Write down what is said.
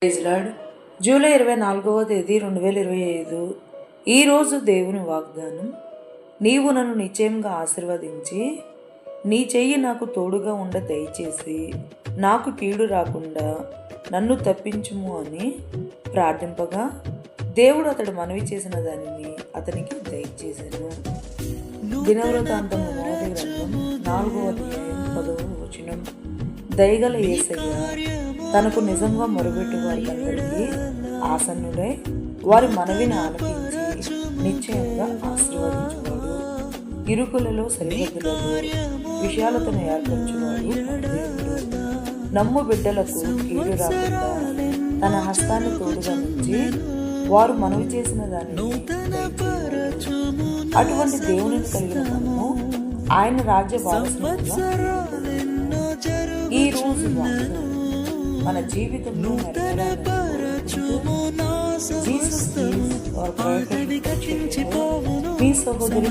Praise lord. July 24వ తేదీ 2025. ఈరోజు దేవుని వాగ్దానం. నీవు నన్ను నిశ్చయంగా ఆశీర్వదించి నీ చెయ్యి నాకు తోడుగా ఉండ దయచేసి నాకు కీడు రాకుండా నన్ను తప్పించుము అని ప్రార్థింపగా దేవుడు అతడు మనవి చేసిన దానిని అతనికి దయచేసాను. దినవృత్తాంతము 1వ గ్రంథం 4వ అధ్యాయం 10వ వచనం. దయగల యేసయ్య తనకు నిజంగా మొరబెట్టు వారికందరికీ ఆసన్నుడై వారి మనవిని ఆలకించి నిశ్చయంగా ఆశీర్వదించువాడు. ఇరుకులలో సరిహద్దులలో విషయాలతను ఏర్పరచువాడు దేవుడు. నమ్ము బిడ్డలకు కీడు రాకుండా తన హస్తాన్ని తోడుగా నుంచి వారు మనవి చేసిన దానిని అటువంటి దేవుని కలిగిన మనము ఆయన రాజ్య వారసులుగా ఈ రోజు మన జీవితంలో మీ సహోదరి